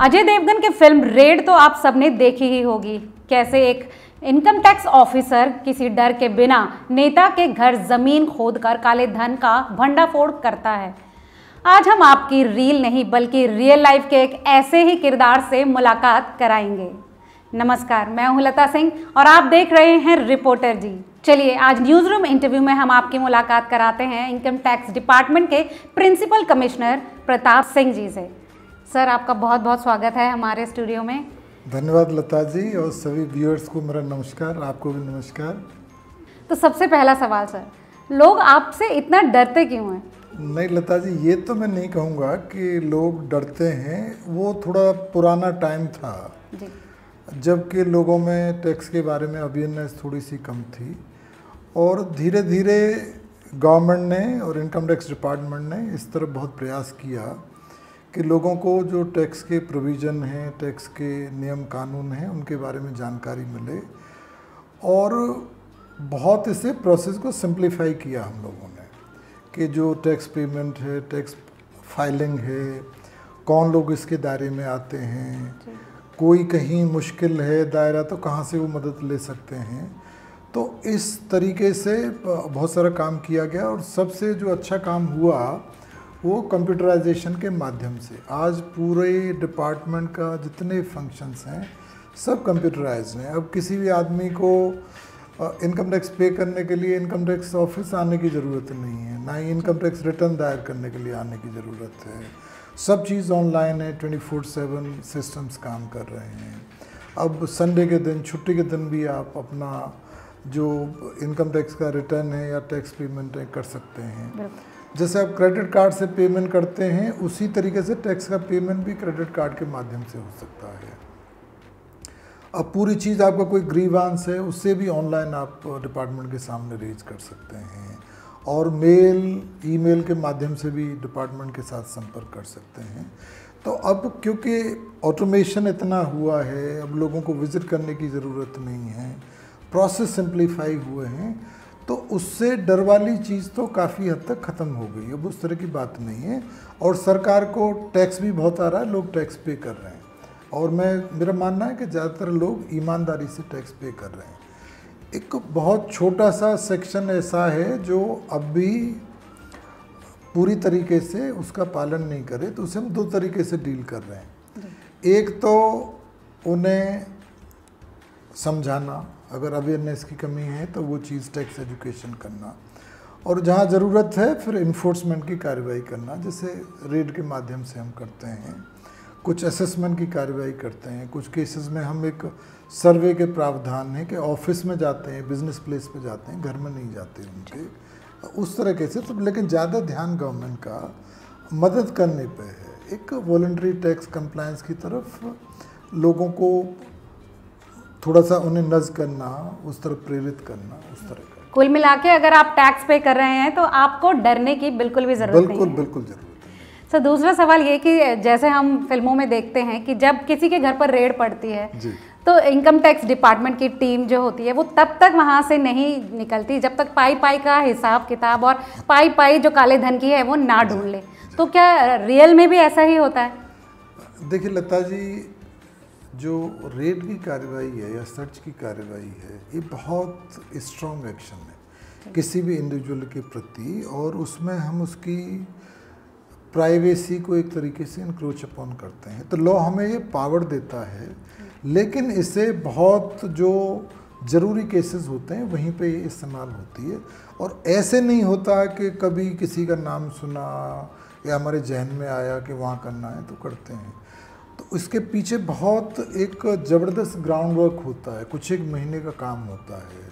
अजय देवगन की film red तो आप सबने देखी ही होगी। कैसे एक इनकम टैक्स ऑफिसर किसी डर के बिना नेता के घर जमीन खोदकर काले धन का भंडाफोड़ करता है। आज हम आपकी रील नहीं बल्कि रियल लाइफ के एक ऐसे ही किरदार से मुलाकात कराएंगे। नमस्कार, मैं हूं लता सिंह और आप देख रहे हैं रिपोर्टर जी। चलिए आज न्यूज़ रूम इंटरव्यू में हम आपकी मुलाकात कराते हैं इनकम टैक्स डिपार्टमेंट के प्रिंसिपल कमिश्नर प्रताप सिंह जी से। सर, आपका बहुत बहुत स्वागत है हमारे स्टूडियो में। धन्यवाद लता जी, और सभी व्यूअर्स को मेरा नमस्कार, आपको भी नमस्कार। तो सबसे पहला सवाल सर, लोग आपसे इतना डरते क्यों हैं? नहीं लता जी, ये तो मैं नहीं कहूँगा कि लोग डरते हैं। वो थोड़ा पुराना टाइम था जी। जबकि लोगों में टैक्स के बारे में अवेयरनेस थोड़ी सी कम थी, और धीरे धीरे गवर्नमेंट ने और इनकम टैक्स डिपार्टमेंट ने इस तरफ बहुत प्रयास किया कि लोगों को जो टैक्स के प्रोविज़न हैं, टैक्स के नियम कानून हैं, उनके बारे में जानकारी मिले, और बहुत इसे प्रोसेस को सिंप्लीफाई किया हम लोगों ने कि जो टैक्स पेमेंट है, टैक्स फाइलिंग है, कौन लोग इसके दायरे में आते हैं, कोई कहीं मुश्किल है दायरा तो कहाँ से वो मदद ले सकते हैं। तो इस तरीके से बहुत सारा काम किया गया, और सबसे जो अच्छा काम हुआ वो कंप्यूटराइजेशन के माध्यम से। आज पूरे डिपार्टमेंट का जितने फंक्शंस हैं सब कंप्यूटराइज्ड हैं। अब किसी भी आदमी को इनकम टैक्स पे करने के लिए इनकम टैक्स ऑफिस आने की ज़रूरत नहीं है, ना ही इनकम टैक्स रिटर्न दायर करने के लिए आने की ज़रूरत है। सब चीज़ ऑनलाइन है, 24/7 सिस्टम्स काम कर रहे हैं। अब संडे के दिन, छुट्टी के दिन भी आप अपना जो इनकम टैक्स का रिटर्न है या टैक्स पेमेंट है कर सकते हैं। जैसे आप क्रेडिट कार्ड से पेमेंट करते हैं, उसी तरीके से टैक्स का पेमेंट भी क्रेडिट कार्ड के माध्यम से हो सकता है। अब पूरी चीज़, आपका कोई ग्रीवांस है उससे भी ऑनलाइन आप डिपार्टमेंट के सामने रेज कर सकते हैं, और मेल, ईमेल के माध्यम से भी डिपार्टमेंट के साथ संपर्क कर सकते हैं। तो अब क्योंकि ऑटोमेशन इतना हुआ है, अब लोगों को विज़िट करने की ज़रूरत नहीं है, प्रोसेस सिंप्लीफाई हुए हैं, तो उससे डर वाली चीज़ तो काफ़ी हद तक ख़त्म हो गई। अब उस तरह की बात नहीं है, और सरकार को टैक्स भी बहुत आ रहा है, लोग टैक्स पे कर रहे हैं, और मेरा मानना है कि ज़्यादातर लोग ईमानदारी से टैक्स पे कर रहे हैं। एक बहुत छोटा सा सेक्शन ऐसा है जो अब भी पूरी तरीके से उसका पालन नहीं करे, तो उसे हम दो तरीके से डील कर रहे हैं। एक तो उन्हें समझाना, अगर अवेयरनेस की कमी है तो वो चीज़ टैक्स एजुकेशन करना, और जहाँ ज़रूरत है फिर इन्फोर्समेंट की कार्रवाई करना, जैसे रेड के माध्यम से हम करते हैं। कुछ असेसमेंट की कार्रवाई करते हैं, कुछ केसेस में हम एक सर्वे के प्रावधान है कि ऑफिस में जाते हैं, बिजनेस प्लेस पे जाते हैं, घर में नहीं जाते उनके, उस तरह कैसे। तो लेकिन ज़्यादा ध्यान गवर्नमेंट का मदद करने पे है, एक वॉलंटरी टैक्स कंप्लायंस की तरफ लोगों को थोड़ा सा उन्हें नज़ करना, उस तरफ प्रेरित करना, उस तरह का। कुल मिला के अगर आप टैक्स पे कर रहे हैं तो आपको डरने की बिल्कुल भी ज़रूरत नहीं है। बिल्कुल ज़रूरत है। सर, दूसरा सवाल ये कि जैसे हम फिल्मों में देखते हैं कि जब किसी के घर पर रेड पड़ती है तो इनकम टैक्स डिपार्टमेंट की टीम जो होती है वो तब तक वहाँ से नहीं निकलती जब तक पाई पाई का हिसाब किताब और पाई पाई जो काले धन की है वो ना ढूंढ ले। तो क्या रियल में भी ऐसा ही होता है? देखिए लता जी, जो रेड की कार्रवाई है या सर्च की कार्रवाई है, ये बहुत स्ट्रॉन्ग एक्शन है किसी भी इंडिविजुअल के प्रति, और उसमें हम उसकी प्राइवेसी को एक तरीके से इंक्रोच अपॉन करते हैं। तो लॉ हमें ये पावर देता है, लेकिन इसे बहुत जो ज़रूरी केसेस होते हैं वहीं पे ये इस्तेमाल होती है, और ऐसे नहीं होता कि कभी किसी का नाम सुना या हमारे जहन में आया कि वहाँ करना है तो करते हैं। तो इसके पीछे बहुत एक ज़बरदस्त ग्राउंड वर्क होता है, कुछ एक महीने का काम होता है।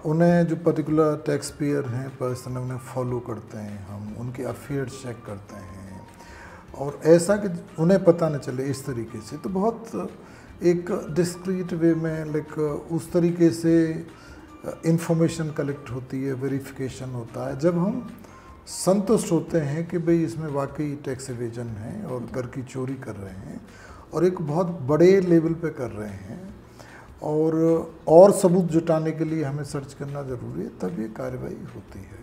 उन्हें जो पर्टिकुलर टैक्स पेयर हैं पर्सन, उन्हें फॉलो करते हैं, हम उनके अफेयर्स चेक करते हैं, और ऐसा कि उन्हें पता न चले इस तरीके से। तो बहुत एक डिस्क्रीट वे में लाइक उस तरीके से इंफॉर्मेशन कलेक्ट होती है, वेरिफिकेशन होता है। जब हम संतुष्ट होते हैं कि भाई इसमें वाकई टैक्स एवेजन है और कर की चोरी कर रहे हैं, और एक बहुत बड़े लेवल पे कर रहे हैं, और सबूत जुटाने के लिए हमें सर्च करना ज़रूरी है, तब ये कार्रवाई होती है।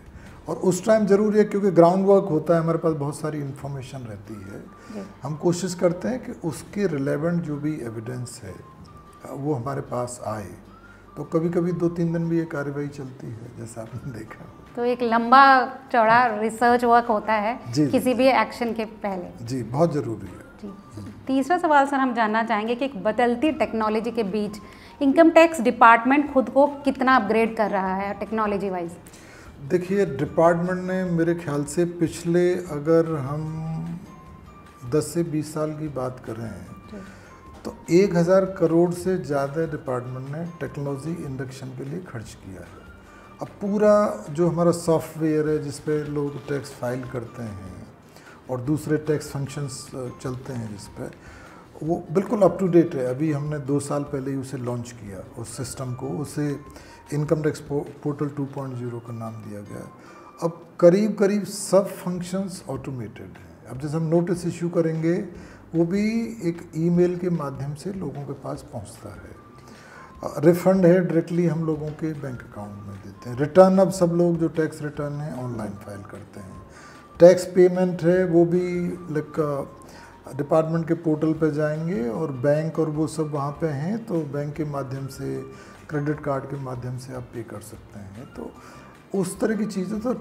और उस टाइम ज़रूरी है क्योंकि ग्राउंड वर्क होता है, हमारे पास बहुत सारी इन्फॉर्मेशन रहती है, हम कोशिश करते हैं कि उसके रिलेवेंट जो भी एविडेंस है वो हमारे पास आए। तो कभी कभी 2-3 दिन भी ये कार्रवाई चलती है, जैसा आपने देखा। तो एक लंबा चौड़ा रिसर्च वर्क होता है किसी भी एक्शन के पहले। जी, बहुत ज़रूरी है। जी। तीसरा सवाल सर हम जानना चाहेंगे कि एक बदलती टेक्नोलॉजी के बीच इनकम टैक्स डिपार्टमेंट खुद को कितना अपग्रेड कर रहा है टेक्नोलॉजी वाइज? देखिए, डिपार्टमेंट ने मेरे ख्याल से पिछले अगर हम 10 से 20 साल की बात कर रहे हैं तो 1000 करोड़ से ज़्यादा डिपार्टमेंट ने टेक्नोलॉजी इंडक्शन के लिए खर्च किया है। अब पूरा जो हमारा सॉफ्टवेयर है जिस पे लोग टैक्स फाइल करते हैं और दूसरे टैक्स फंक्शंस चलते हैं जिस पे, वो बिल्कुल अप टू डेट है। अभी हमने 2 साल पहले ही उसे लॉन्च किया, उस सिस्टम को, उसे इनकम टैक्स पोर्टल 2.0 का नाम दिया गया। अब करीब करीब सब फंक्शंस ऑटोमेटेड हैं। अब जैसे हम नोटिस इशू करेंगे वो भी एक ईमेल के माध्यम से लोगों के पास पहुंचता है। रिफंड है डायरेक्टली हम लोगों के बैंक अकाउंट में देते हैं। रिटर्न, अब सब लोग जो टैक्स रिटर्न है ऑनलाइन फाइल करते हैं। टैक्स पेमेंट है वो भी डिपार्टमेंट के पोर्टल पे जाएंगे और बैंक और वो सब वहाँ पे हैं, तो बैंक के माध्यम से, क्रेडिट कार्ड के माध्यम से आप पे कर सकते हैं। तो उस तरह की चीज़ें, तो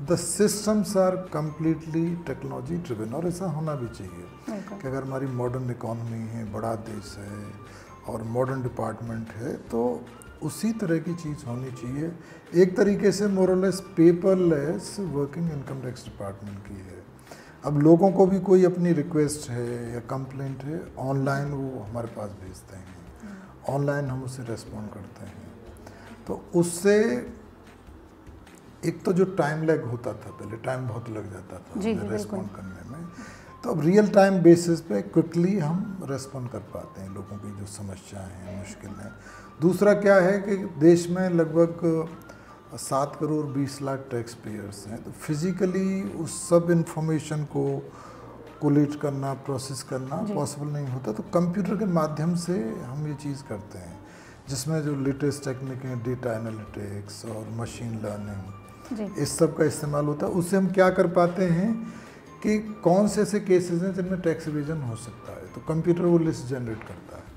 the systems are completely technology driven, और ऐसा होना भी चाहिए कि अगर हमारी मॉडर्न इकॉनमी है, बड़ा देश है और मॉडर्न डिपार्टमेंट है, तो उसी तरह की चीज़ होनी चाहिए। एक तरीके से मोरलेस paperless working income tax department की है। अब लोगों को भी कोई अपनी रिक्वेस्ट है या कंप्लेंट है, ऑनलाइन वो हमारे पास भेजते हैं, ऑनलाइन हम उसे रेस्पॉन्ड करते हैं। तो उससे एक तो जो टाइम लैग होता था, पहले टाइम बहुत लग जाता था रेस्पॉन्ड करने में, तो अब रियल टाइम बेसिस पे क्विकली हम रेस्पॉन्ड कर पाते हैं लोगों की जो समस्याएं हैं, मुश्किलें। दूसरा क्या है कि देश में लगभग 7 करोड़ 20 लाख टैक्स पेयर्स हैं, तो फिज़िकली उस सब इंफॉर्मेशन को कोलेक्ट करना, प्रोसेस करना पॉसिबल नहीं होता। तो कंप्यूटर के माध्यम से हम ये चीज़ करते हैं, जिसमें जो लेटेस्ट टेक्निक है, डेटा एनालिटिक्स और मशीन लर्निंग, इस सब का इस्तेमाल होता है। उससे हम क्या कर पाते हैं कि कौन से ऐसे केसेस हैं जिनमें टैक्स इवेजन हो सकता है, तो कंप्यूटर वो लिस्ट जनरेट करता है।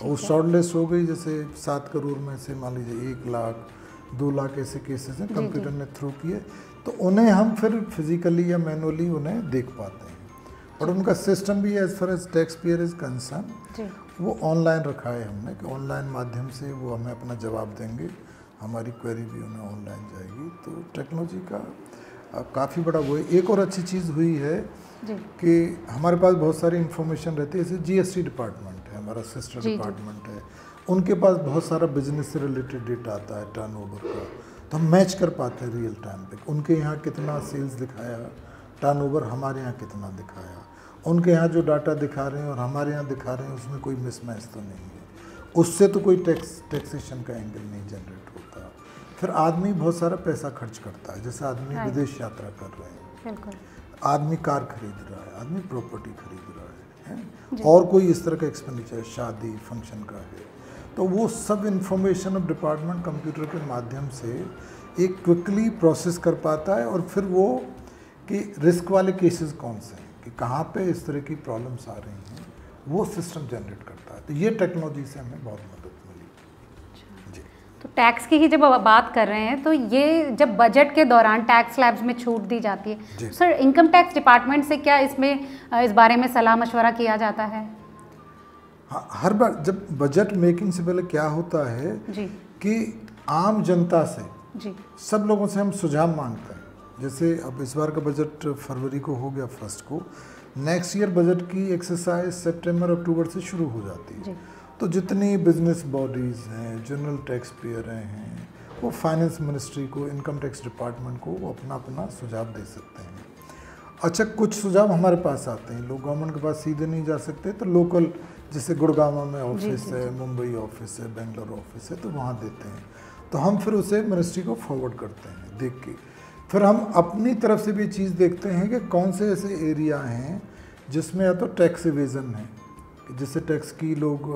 वो शॉर्ट लिस्ट हो गई, जैसे 7 करोड़ में से मान लीजिए 1 लाख 2 लाख ऐसे केसेस हैं कंप्यूटर ने थ्रू किए, तो उन्हें हम फिर फिजिकली या मैनुअली उन्हें देख पाते हैं। और उनका सिस्टम भी as far as tax payer is concern वो ऑनलाइन रखा है हमने, कि ऑनलाइन माध्यम से वो हमें अपना जवाब देंगे, हमारी क्वेरी भी उन्हें ऑनलाइन जाएगी। तो टेक्नोलॉजी का काफ़ी बड़ा वो है। एक और अच्छी चीज़ हुई है कि हमारे पास बहुत सारी इन्फॉर्मेशन रहती है, जैसे जीएसटी डिपार्टमेंट है, हमारा सिस्टर डिपार्टमेंट है, उनके पास बहुत सारा बिजनेस से रिलेटेड डेटा आता है, टर्नओवर का, तो हम मैच कर पाते हैं रियल टाइम पे। उनके यहाँ कितना सेल्स दिखाया, टर्नओवर हमारे यहाँ कितना दिखाया, उनके यहाँ जो डाटा दिखा रहे हैं और हमारे यहाँ दिखा रहे हैं उसमें कोई मिसमैच तो नहीं है। उससे तो कोई टैक्सेशन का एंगल नहीं जनरेट होता। फिर आदमी बहुत सारा पैसा खर्च करता है, जैसे आदमी विदेश यात्रा कर रहे हैं, आदमी कार खरीद रहा है, आदमी प्रॉपर्टी खरीद रहा है, और कोई इस तरह का एक्सपेंडिचर, शादी फंक्शन का है, तो वो सब इंफॉर्मेशन अब डिपार्टमेंट कंप्यूटर के माध्यम से एक क्विकली प्रोसेस कर पाता है। और फिर वो कि रिस्क वाले केसेस कौन से हैं, कि कहाँ पे इस तरह की प्रॉब्लम्स आ रही हैं, वो सिस्टम जनरेट करता है। तो ये टेक्नोलॉजी से हमें बहुत मदद मिली। जी, तो टैक्स की ही जब बात कर रहे हैं, तो ये जब बजट के दौरान टैक्स स्लैब्स में छूट दी जाती है, तो सर इनकम टैक्स डिपार्टमेंट से क्या इसमें इस बारे में सलाह मशवरा किया जाता है? हाँ, हर बार जब बजट मेकिंग से पहले क्या होता है कि आम जनता से, सब लोगों से हम सुझाव मांगते हैं। जैसे अब इस बार का बजट फरवरी को हो गया 1 को, नेक्स्ट ईयर बजट की एक्सरसाइज सितंबर अक्टूबर से शुरू हो जाती है। तो जितनी बिजनेस बॉडीज़ हैं, जनरल टैक्स पेयर हैं, वो फाइनेंस मिनिस्ट्री को, इनकम टैक्स डिपार्टमेंट को वो अपना अपना सुझाव दे सकते हैं। अच्छा, कुछ सुझाव हमारे पास आते हैं, लोग गवर्नमेंट के पास सीधे नहीं जा सकते, तो लोकल जैसे गुड़गांव में ऑफिस है, मुंबई ऑफिस है, बेंगलोर ऑफिस है, तो वहाँ देते हैं। तो हम फिर उसे मिनिस्ट्री को फॉरवर्ड करते हैं देख के। फिर हम अपनी तरफ से भी चीज़ देखते हैं कि कौन से ऐसे एरिया हैं जिसमें या तो टैक्स इवेजन है, जिससे टैक्स की लोग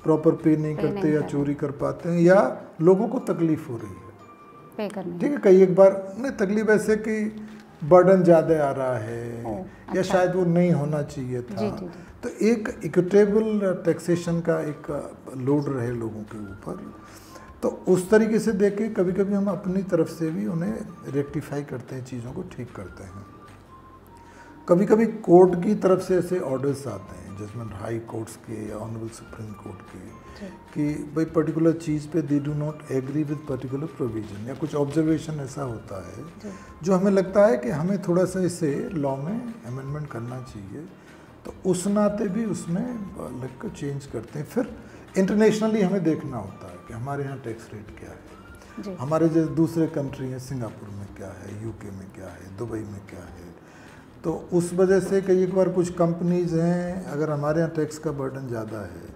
प्रॉपर पे नहीं करते या चोरी कर पाते हैं, या लोगों को तकलीफ हो रही है, पे करनी। ठीक है, कई एक बार नहीं, तकलीफ ऐसे कि बर्डन ज़्यादा आ रहा है या शायद वो नहीं होना चाहिए था। जी, जी, जी। तो एक इक्विटेबल टैक्सेशन का एक लोड रहे लोगों के ऊपर, तो उस तरीके से देख के कभी कभी हम अपनी तरफ से भी उन्हें रेक्टिफाई करते हैं, चीज़ों को ठीक करते हैं। कभी कभी कोर्ट की तरफ से ऐसे ऑर्डर्स आते हैं, जजमेंट हाई कोर्ट्स के या ऑनरेबल सुप्रीम कोर्ट के, कि भाई पर्टिकुलर चीज़ पे they do not agree with particular provision, या कुछ ऑब्जर्वेशन ऐसा होता है जो हमें लगता है कि हमें थोड़ा सा इसे लॉ में अमेंडमेंट करना चाहिए, तो उस नाते भी उसमें लग कर चेंज करते हैं। फिर इंटरनेशनली हमें देखना होता है कि हमारे यहाँ टैक्स रेट क्या है, हमारे जो दूसरे कंट्री हैं, सिंगापुर में क्या है, यूके में क्या है, दुबई में क्या है। तो उस वजह से कई एक बार कुछ कंपनीज़ हैं, अगर हमारे यहाँ टैक्स का बर्डन ज़्यादा है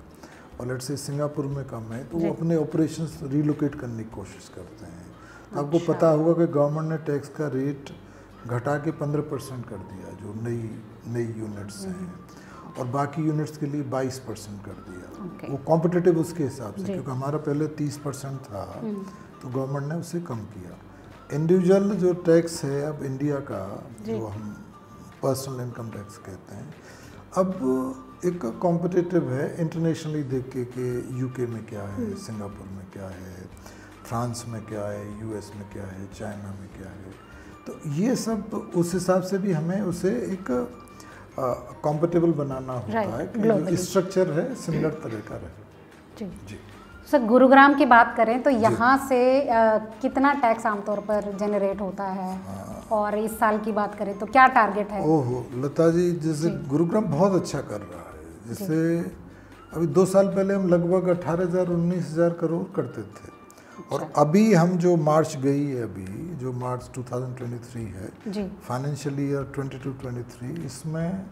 और लेट्स से सिंगापुर में कम है, तो वो अपने ऑपरेशंस रिलोकेट करने की कोशिश करते हैं। तो आपको पता होगा कि गवर्नमेंट ने टैक्स का रेट घटा के 15% कर दिया जो नई यूनिट्स हैं, और बाकी यूनिट्स के लिए 22% कर दिया। वो कॉम्पिटिटिव उसके हिसाब से, क्योंकि हमारा पहले 30% था, तो गवर्नमेंट ने उसे कम किया। इंडिविजुअल जो टैक्स है अब इंडिया का, जो हम पर्सनल इनकम टैक्स कहते हैं, अब एक कॉम्पिटिटिव है इंटरनेशनली देख के कि यूके में क्या है, सिंगापुर में क्या है, फ्रांस में क्या है, यूएस में क्या है, चाइना में क्या है। तो ये सब उस हिसाब से भी हमें उसे एक कॉम्पिटेबल बनाना होता है कि जो स्ट्रक्चर है सिमिलर तरह का रहे। जी सर, गुरुग्राम की बात करें तो यहाँ से कितना टैक्स आमतौर पर जनरेट होता है, और इस साल की बात करें तो क्या टारगेट है? ओहो लता जी, जैसे गुरुग्राम बहुत अच्छा कर रहा है। जैसे अभी 2 साल पहले हम लगभग 18,000-19,000 करोड़ करते थे, और अभी हम जो मार्च गई है, अभी जो मार्च 2023 है, फाइनेंशियल ईयर 22-23, इसमें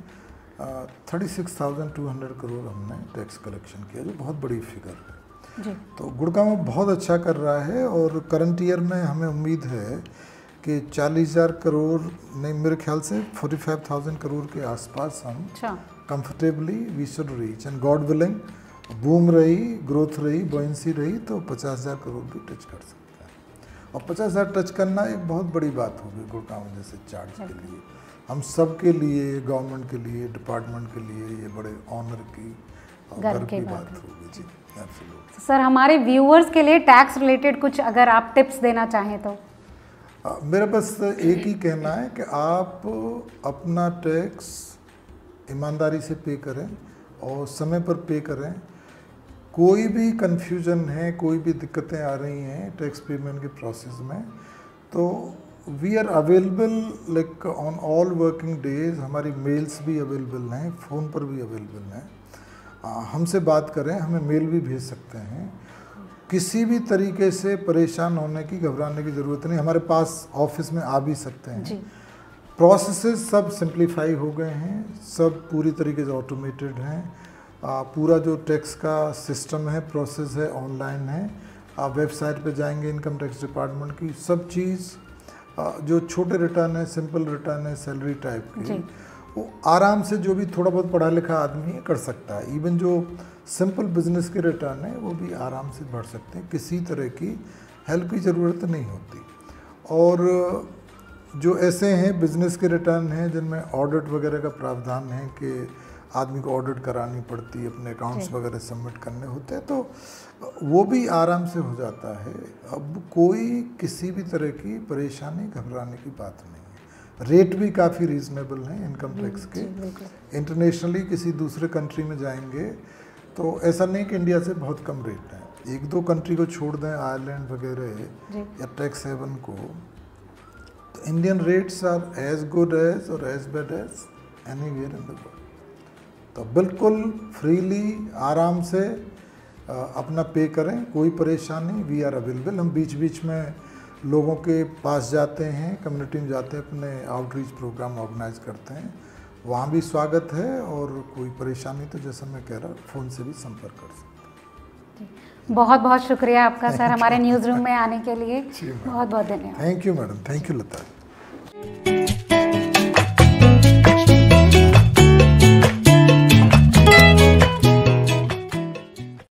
36,200 करोड़ हमने टैक्स कलेक्शन किया, जो बहुत बड़ी फिगर है। तो गुड़गांव बहुत अच्छा कर रहा है, और करंट ईयर में हमें उम्मीद है कि 40,000 करोड़ नहीं, मेरे ख्याल से 45,000 करोड़ के आसपास हम comfortably we should reach, and God willing boom रही, ग्रोथ रही, बॉयंसी रही, तो 50,000 करोड़ भी टच कर सकता है। और 50,000 टच करना एक बहुत बड़ी बात होगी गुड़गांव जैसे चार्ज के लिए, हम सब के लिए, गवर्नमेंट के लिए, डिपार्टमेंट के लिए ये बड़े ऑनर की और गर्व की बात होगी। जी एब्सोल्युटली। सर, हमारे व्यूअर्स के लिए टैक्स रिलेटेड कुछ अगर आप टिप्स देना चाहें तो? मेरा बस एक ही कहना है कि आप अपना टैक्स ईमानदारी से पे करें और समय पर पे करें। कोई भी कन्फ्यूजन है, कोई भी दिक्कतें आ रही हैं टैक्स पेमेंट के प्रोसेस में, तो we are available like on all working days. हमारी मेल्स भी अवेलेबल हैं, फ़ोन पर भी अवेलेबल हैं। हमसे बात करें, हमें मेल भी भेज सकते हैं। किसी भी तरीके से परेशान होने की, घबराने की ज़रूरत नहीं। हमारे पास ऑफिस में आ भी सकते हैं। प्रोसेसेस सब सिंप्लीफाई हो गए हैं, सब पूरी तरीके से ऑटोमेटेड हैं। पूरा जो टैक्स का सिस्टम है, प्रोसेस है, ऑनलाइन है। आप वेबसाइट पे जाएंगे इनकम टैक्स डिपार्टमेंट की, सब चीज़ जो छोटे रिटर्न है, सिंपल रिटर्न है, सैलरी टाइप की, वो आराम से जो भी थोड़ा बहुत पढ़ा लिखा आदमी कर सकता है। इवन जो सिंपल बिजनेस के रिटर्न है वो भी आराम से भर सकते हैं, किसी तरह की हेल्प की ज़रूरत नहीं होती। और जो ऐसे हैं बिजनेस के रिटर्न हैं जिनमें ऑडिट वगैरह का प्रावधान है कि आदमी को ऑडिट करानी पड़ती है, अपने अकाउंट्स वगैरह सबमिट करने होते हैं, तो वो भी आराम से हो जाता है। अब कोई किसी भी तरह की परेशानी, घबराने की बात नहीं है। रेट भी काफ़ी रीज़नेबल हैं इनकम टैक्स के। इंटरनेशनली किसी दूसरे कंट्री में जाएंगे तो ऐसा नहीं कि इंडिया से बहुत कम रेट है। 1-2 कंट्री को छोड़ दें, आयरलैंड वगैरह या टैक्स हेवन को, तो Indian rates are as good as और as bad as anywhere in the world. तो बिल्कुल फ्रीली, आराम से अपना पे करें, कोई परेशानी, वी आर अवेलेबल। हम बीच बीच में लोगों के पास जाते हैं, कम्युनिटी में जाते हैं, अपने आउटरीच प्रोग्राम ऑर्गेनाइज करते हैं, वहाँ भी स्वागत है। और कोई परेशानी तो जैसा मैं कह रहा हूँ, फ़ोन से भी संपर्क कर सकते हैं। बहुत बहुत शुक्रिया आपका सर, हमारे न्यूज़ रूम में आने के लिए। बहुत बहुत धन्यवाद। Thank you madam, thank you Lata.